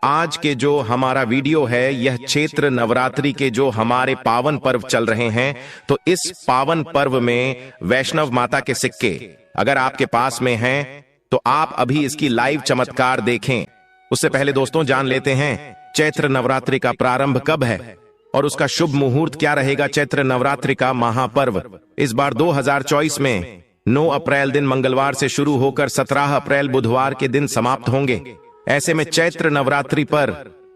आज के जो हमारा वीडियो है यह चैत्र नवरात्रि के जो हमारे पावन पर्व चल रहे हैं, तो इस पावन पर्व में वैष्णव माता के सिक्के अगर आपके पास में हैं तो आप अभी इसकी लाइव चमत्कार देखें। उससे पहले दोस्तों जान लेते हैं चैत्र नवरात्रि का प्रारंभ कब है और उसका शुभ मुहूर्त क्या रहेगा। चैत्र नवरात्रि का महापर्व इस बार 2024 में 9 अप्रैल दिन मंगलवार से शुरू होकर 17 अप्रैल बुधवार के दिन समाप्त होंगे। ऐसे में चैत्र नवरात्रि पर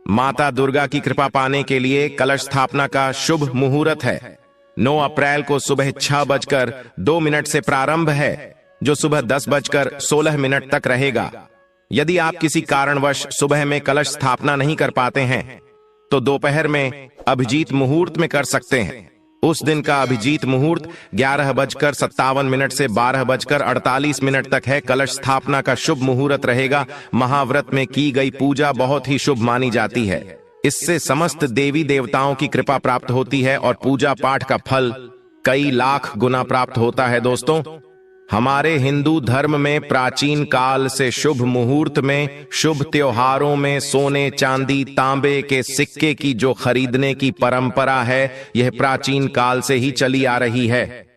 माता दुर्गा की कृपा पाने के लिए कलश स्थापना का शुभ मुहूर्त है। 9 अप्रैल को सुबह 6:02 से प्रारंभ है, जो सुबह 10:16 तक रहेगा। यदि आप किसी कारणवश सुबह में कलश स्थापना नहीं कर पाते हैं तो दोपहर में अभिजीत मुहूर्त में कर सकते हैं। उस दिन का अभिजीत मुहूर्त 11:57 से 12:48 तक है। कलश स्थापना का शुभ मुहूर्त रहेगा। महाव्रत में की गई पूजा बहुत ही शुभ मानी जाती है। इससे समस्त देवी देवताओं की कृपा प्राप्त होती है और पूजा पाठ का फल कई लाख गुना प्राप्त होता है। दोस्तों, हमारे हिंदू धर्म में प्राचीन काल से शुभ मुहूर्त में, शुभ त्योहारों में सोने चांदी तांबे के सिक्के की जो खरीदने की परंपरा है, यह प्राचीन काल से ही चली आ रही है।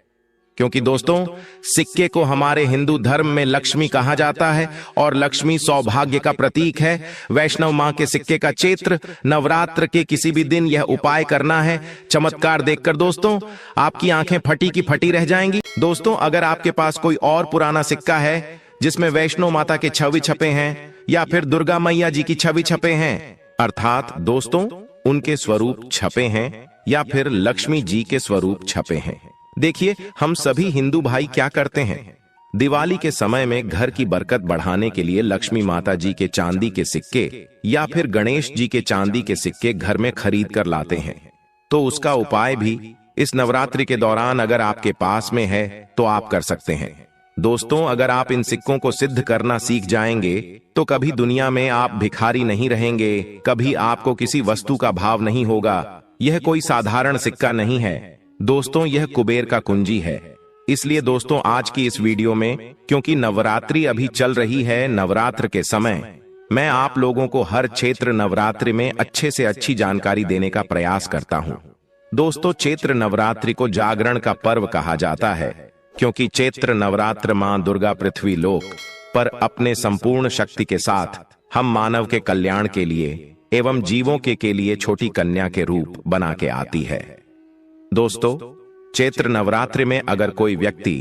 क्योंकि दोस्तों, सिक्के को हमारे हिंदू धर्म में लक्ष्मी कहा जाता है और लक्ष्मी सौभाग्य का प्रतीक है। वैष्णव मां के सिक्के का चैत्र नवरात्र के किसी भी दिन यह उपाय करना है। चमत्कार देखकर दोस्तों आपकी आंखें फटी की फटी रह जाएंगी। दोस्तों, अगर आपके पास कोई और पुराना सिक्का है जिसमें वैष्णव माता के छवि छपे हैं या फिर दुर्गा मैया जी की छवि छपे हैं, अर्थात दोस्तों उनके स्वरूप छपे हैं या फिर लक्ष्मी जी के स्वरूप छपे हैं, देखिए हम सभी हिंदू भाई क्या करते हैं। दिवाली के समय में घर की बरकत बढ़ाने के लिए लक्ष्मी माता जी के चांदी के सिक्के या फिर गणेश जी के चांदी के सिक्के घर में खरीद कर लाते हैं। तो उसका उपाय भी इस नवरात्रि के दौरान अगर आपके पास में है तो आप कर सकते हैं। दोस्तों, अगर आप इन सिक्कों को सिद्ध करना सीख जाएंगे तो कभी दुनिया में आप भिखारी नहीं रहेंगे, कभी आपको किसी वस्तु का भाव नहीं होगा। यह कोई साधारण सिक्का नहीं है दोस्तों, यह कुबेर का कुंजी है। इसलिए दोस्तों आज की इस वीडियो में, क्योंकि नवरात्रि अभी चल रही है, नवरात्र के समय मैं आप लोगों को हर चैत्र नवरात्रि में अच्छे से अच्छी जानकारी देने का प्रयास करता हूं। दोस्तों, चैत्र नवरात्रि को जागरण का पर्व कहा जाता है, क्योंकि चैत्र नवरात्र मां दुर्गा पृथ्वी लोक पर अपने संपूर्ण शक्ति के साथ हम मानव के कल्याण के लिए एवं जीवों के लिए छोटी कन्या के रूप बना के आती है। दोस्तों, चैत्र नवरात्रि में अगर कोई व्यक्ति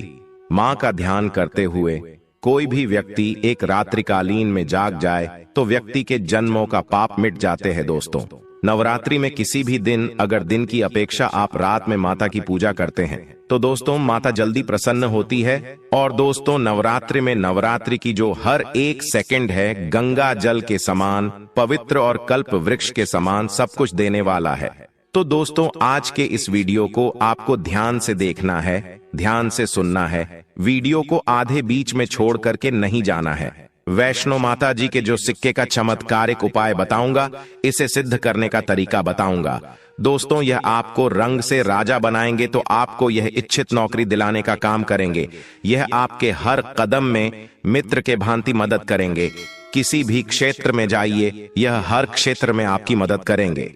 मां का ध्यान करते हुए कोई भी व्यक्ति एक रात्रिकालीन में जाग जाए तो व्यक्ति के जन्मों का पाप मिट जाते हैं। दोस्तों, नवरात्रि में किसी भी दिन अगर दिन की अपेक्षा आप रात में माता की पूजा करते हैं तो दोस्तों माता जल्दी प्रसन्न होती है। और दोस्तों, नवरात्रि में नवरात्रि की जो हर एक सेकंड है गंगा जल के समान पवित्र और कल्प वृक्ष के समान सब कुछ देने वाला है। तो दोस्तों आज के इस वीडियो को आपको ध्यान से देखना है, ध्यान से सुनना है। वीडियो को आधे बीच में छोड़ करके नहीं जाना है। वैष्णो माता जी के जो सिक्के का चमत्कारिक उपाय बताऊंगा, इसे सिद्ध करने का तरीका बताऊंगा। दोस्तों, यह आपको रंग से राजा बनाएंगे तो आपको यह इच्छित नौकरी दिलाने का काम करेंगे। यह आपके हर कदम में मित्र के भांति मदद करेंगे। किसी भी क्षेत्र में जाइए, यह हर क्षेत्र में आपकी मदद करेंगे।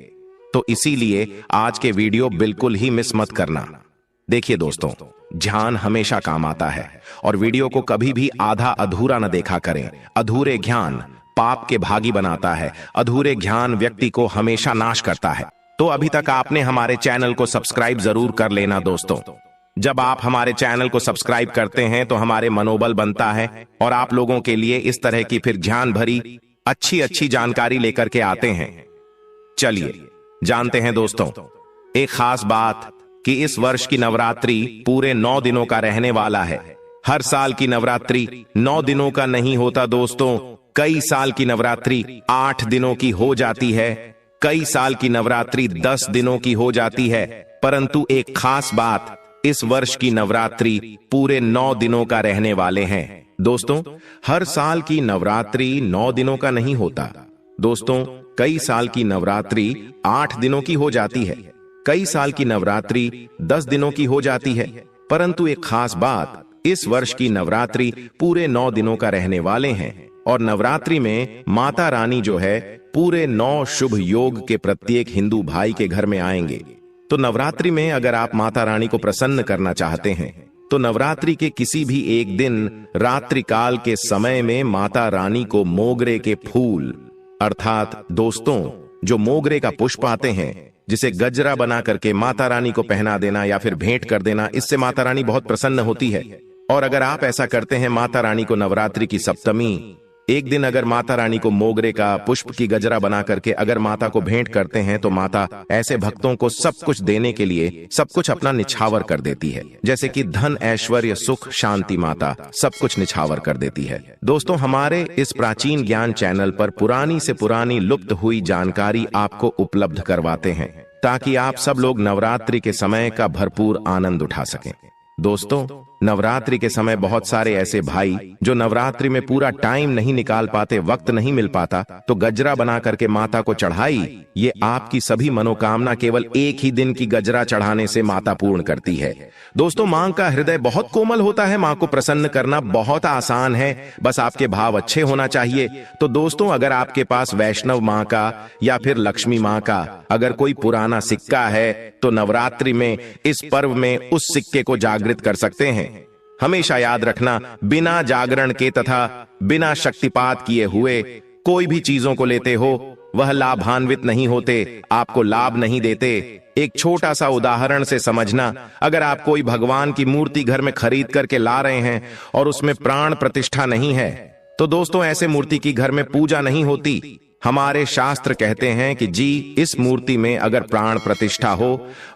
तो इसीलिए आज के वीडियो बिल्कुल ही मिस मत करना। देखिए दोस्तों, ध्यान हमेशा काम आता है और वीडियो को कभी भी आधा अधूरा न देखा करें। अधूरे ज्ञान पाप के भागी बनाता है। अधूरे ज्ञान व्यक्ति को हमेशा नाश करता है। तो अभी तक आपने हमारे चैनल को सब्सक्राइब जरूर कर लेना। दोस्तों, जब आप हमारे चैनल को सब्सक्राइब करते हैं तो हमारे मनोबल बनता है और आप लोगों के लिए इस तरह की फिर ज्ञान भरी अच्छी जानकारी लेकर के आते हैं। चलिए जानते हैं दोस्तों एक खास बात कि इस वर्ष की नवरात्रि पूरे 9 दिनों का रहने वाला है। हर साल की नवरात्रि 9 दिनों का नहीं होता दोस्तों, कई साल की नवरात्रि 8 दिनों की हो जाती है, कई साल की नवरात्रि 10 दिनों की हो जाती है। परंतु एक खास बात, इस वर्ष की नवरात्रि पूरे 9 दिनों का रहने वाले हैं। दोस्तों, हर साल की नवरात्रि 9 दिनों का नहीं होता दोस्तों, कई साल की नवरात्रि 8 दिनों की हो जाती है, कई साल की नवरात्रि 10 दिनों की हो जाती है। परंतु एक खास बात, इस वर्ष की नवरात्रि पूरे 9 दिनों का रहने वाले हैं और नवरात्रि में माता रानी जो है पूरे 9 शुभ योग के प्रत्येक हिंदू भाई के घर में आएंगे। तो नवरात्रि में अगर आप माता रानी को प्रसन्न करना चाहते हैं तो नवरात्रि के किसी भी एक दिन रात्रि काल के समय में माता रानी को मोगरे के फूल अर्थात दोस्तों जो मोगरे का पुष्प आते हैं जिसे गजरा बना करके माता रानी को पहना देना या फिर भेंट कर देना, इससे माता रानी बहुत प्रसन्न होती है। और अगर आप ऐसा करते हैं माता रानी को नवरात्रि की सप्तमी एक दिन अगर माता रानी को मोगरे का पुष्प की गजरा बना करके अगर माता को भेंट करते हैं तो माता ऐसे भक्तों को सब कुछ देने के लिए सब कुछ अपना निछावर कर देती है, जैसे कि धन ऐश्वर्य सुख शांति माता सब कुछ निछावर कर देती है। दोस्तों हमारे इस प्राचीन ज्ञान चैनल पर पुरानी से पुरानी लुप्त हुई जानकारी आपको उपलब्ध करवाते हैं ताकि आप सब लोग नवरात्रि के समय का भरपूर आनंद उठा सकें। दोस्तों नवरात्रि के समय बहुत सारे ऐसे भाई जो नवरात्रि में पूरा टाइम नहीं निकाल पाते, वक्त नहीं मिल पाता, तो गजरा बना करके माता को चढ़ाई, ये आपकी सभी मनोकामना केवल एक ही दिन की गजरा चढ़ाने से माता पूर्ण करती है। दोस्तों मां का हृदय बहुत कोमल होता है, मां को प्रसन्न करना बहुत आसान है, बस आपके भाव अच्छे होना चाहिए। तो दोस्तों अगर आपके पास वैष्णव मां का या फिर लक्ष्मी मां का अगर कोई पुराना सिक्का है तो नवरात्रि में इस पर्व में उस सिक्के को जागृत कर सकते हैं। हमेशा याद रखना, बिना जागरण के तथा बिना शक्तिपात किए हुए कोई भी चीजों को लेते हो वह लाभान्वित नहीं होते, आपको लाभ नहीं देते। एक छोटा सा उदाहरण से समझना, अगर आप कोई भगवान की मूर्ति घर में खरीद करके ला रहे हैं और उसमें प्राण प्रतिष्ठा नहीं है तो दोस्तों ऐसे मूर्ति की घर में पूजा नहीं होती। हमारे शास्त्र कहते हैं कि जी इस मूर्ति में अगर प्राण प्रतिष्ठा हो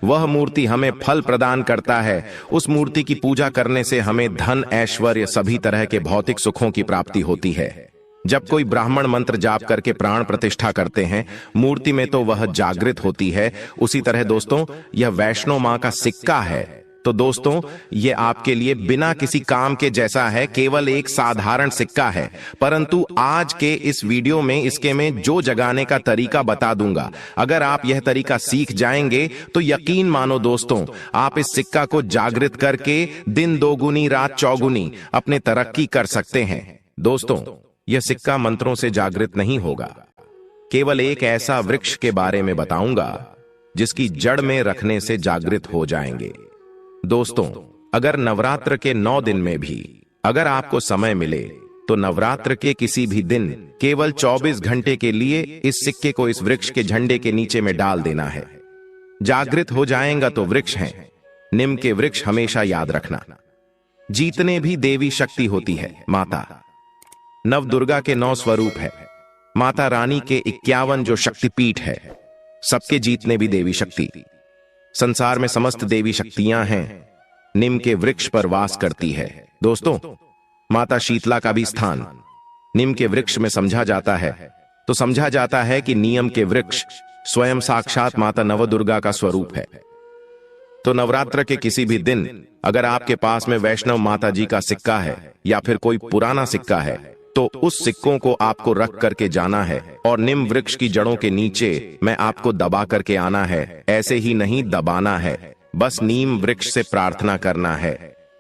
वह मूर्ति हमें फल प्रदान करता है, उस मूर्ति की पूजा करने से हमें धन ऐश्वर्य सभी तरह के भौतिक सुखों की प्राप्ति होती है। जब कोई ब्राह्मण मंत्र जाप करके प्राण प्रतिष्ठा करते हैं मूर्ति में तो वह जागृत होती है। उसी तरह दोस्तों यह वैष्णो मां का सिक्का है तो दोस्तों ये आपके लिए बिना किसी काम के जैसा है, केवल एक साधारण सिक्का है, परंतु आज के इस वीडियो में इसके में जो जगाने का तरीका बता दूंगा, अगर आप यह तरीका सीख जाएंगे तो यकीन मानो दोस्तों आप इस सिक्का को जागृत करके दिन दोगुनी रात चौगुनी अपने तरक्की कर सकते हैं। दोस्तों यह सिक्का मंत्रों से जागृत नहीं होगा, केवल एक ऐसा वृक्ष के बारे में बताऊंगा जिसकी जड़ में रखने से जागृत हो जाएंगे। दोस्तों अगर नवरात्र के 9 दिन में भी अगर आपको समय मिले तो नवरात्र के किसी भी दिन केवल 24 घंटे के लिए इस सिक्के को इस वृक्ष के झंडे के नीचे में डाल देना है, जागृत हो जाएगा। तो वृक्ष हैं नीम के वृक्ष, हमेशा याद रखना। जीतने भी देवी शक्ति होती है माता, नव दुर्गा के 9 स्वरूप है, माता रानी के 51 जो शक्तिपीठ है, सबके जीतने भी देवी शक्ति। संसार में समस्त देवी शक्तियां हैं, नीम के वृक्ष पर वास करती है। दोस्तों माता शीतला का भी स्थान नीम के वृक्ष में समझा जाता है, तो समझा जाता है कि नीम के वृक्ष स्वयं साक्षात माता नवदुर्गा का स्वरूप है। तो नवरात्र के किसी भी दिन अगर आपके पास में वैष्णव माता जी का सिक्का है या फिर कोई पुराना सिक्का है तो उस सिक्कों को आपको रख करके जाना है और नीम वृक्ष की जड़ों के नीचे मैं आपको दबा करके आना है। ऐसे ही नहीं दबाना है, बस नीम वृक्ष से प्रार्थना करना है,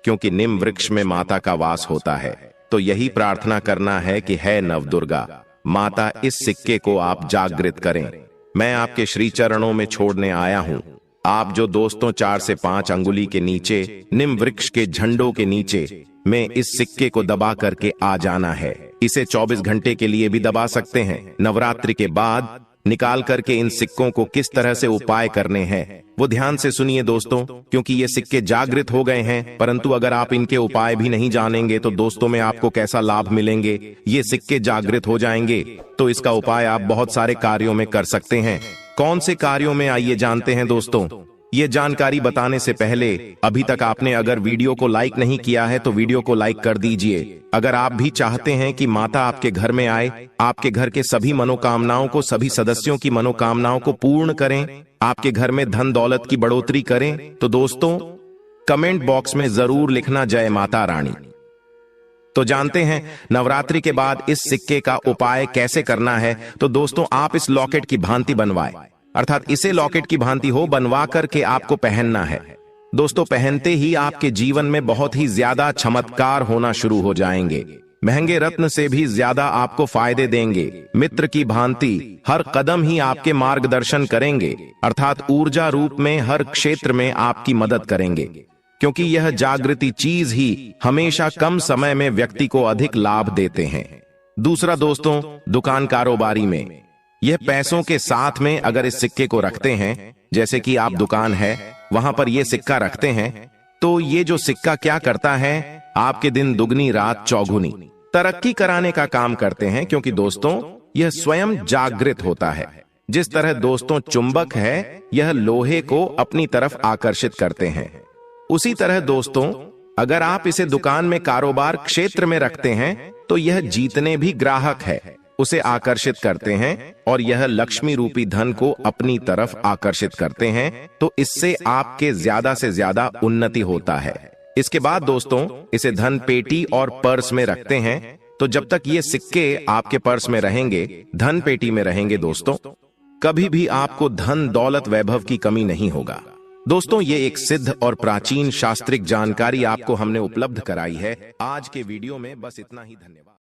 क्योंकि नीम वृक्ष में माता का वास होता है। तो यही प्रार्थना करना है कि है नवदुर्गा माता इस सिक्के को आप जागृत करें, मैं आपके श्री चरणों में छोड़ने आया हूं। आप जो दोस्तों 4 से 5 अंगुली के नीचे नीम वृक्ष के झंडों के नीचे में इस सिक्के को दबा करके आ जाना है। इसे 24 घंटे के लिए भी दबा सकते हैं। नवरात्रि के बाद निकाल करके इन सिक्कों को किस तरह से उपाय करने हैं वो ध्यान से सुनिए दोस्तों, क्योंकि ये सिक्के जागृत हो गए हैं, परंतु अगर आप इनके उपाय भी नहीं जानेंगे तो दोस्तों में आपको कैसा लाभ मिलेंगे। ये सिक्के जागृत हो जाएंगे तो इसका उपाय आप बहुत सारे कार्यों में कर सकते हैं। कौन से कार्यों में आइए जानते हैं दोस्तों। ये जानकारी बताने से पहले अभी तक आपने अगर वीडियो को लाइक नहीं किया है तो वीडियो को लाइक कर दीजिए। अगर आप भी चाहते हैं कि माता आपके घर में आए, आपके घर के सभी मनोकामनाओं को, सभी सदस्यों की मनोकामनाओं को पूर्ण करें, आपके घर में धन दौलत की बढ़ोतरी करें, तो दोस्तों कमेंट बॉक्स में जरूर लिखना जय माता रानी। तो जानते हैं नवरात्रि के बाद इस सिक्के का उपाय कैसे करना है। तो दोस्तों आप इस लॉकेट की भांति बनवाएं, अर्थात इसे लॉकेट की भांति हो बनवा करके आपको पहनना है। दोस्तों पहनते ही आपके जीवन में बहुत ही ज्यादा चमत्कार होना शुरू हो जाएंगे। महंगे रत्न से भी ज्यादा आपको फायदे देंगे। मित्र की भांति हर कदम ही आपके मार्गदर्शन करेंगे, अर्थात ऊर्जा रूप में हर क्षेत्र में आपकी मदद करेंगे, क्योंकि यह जागृति चीज ही हमेशा कम समय में व्यक्ति को अधिक लाभ देते हैं। दूसरा दोस्तों, दुकान कारोबारी में यह पैसों के साथ में अगर इस सिक्के को रखते हैं, जैसे कि आप दुकान है वहां पर यह सिक्का रखते हैं, तो ये जो सिक्का क्या करता है, आपके दिन दुगनी रात चौगुनी तरक्की कराने का काम करते हैं, क्योंकि दोस्तों यह स्वयं जागृत होता है। जिस तरह दोस्तों चुंबक है, यह लोहे को अपनी तरफ आकर्षित करते हैं, उसी तरह दोस्तों अगर आप इसे दुकान में कारोबार क्षेत्र में रखते हैं तो यह जीतने भी ग्राहक है उसे आकर्षित करते हैं और यह लक्ष्मी रूपी धन को अपनी तरफ आकर्षित करते हैं, तो इससे आपके ज्यादा से ज्यादा उन्नति होता है। इसके बाद दोस्तों इसे धन पेटी और पर्स में रखते हैं, तो जब तक ये सिक्के आपके पर्स में रहेंगे, धन पेटी में रहेंगे दोस्तों, कभी भी आपको धन दौलत वैभव की कमी नहीं होगा। दोस्तों ये एक सिद्ध और प्राचीन शास्त्रिक जानकारी आपको हमने उपलब्ध कराई है। आज के वीडियो में बस इतना ही, धन्यवाद।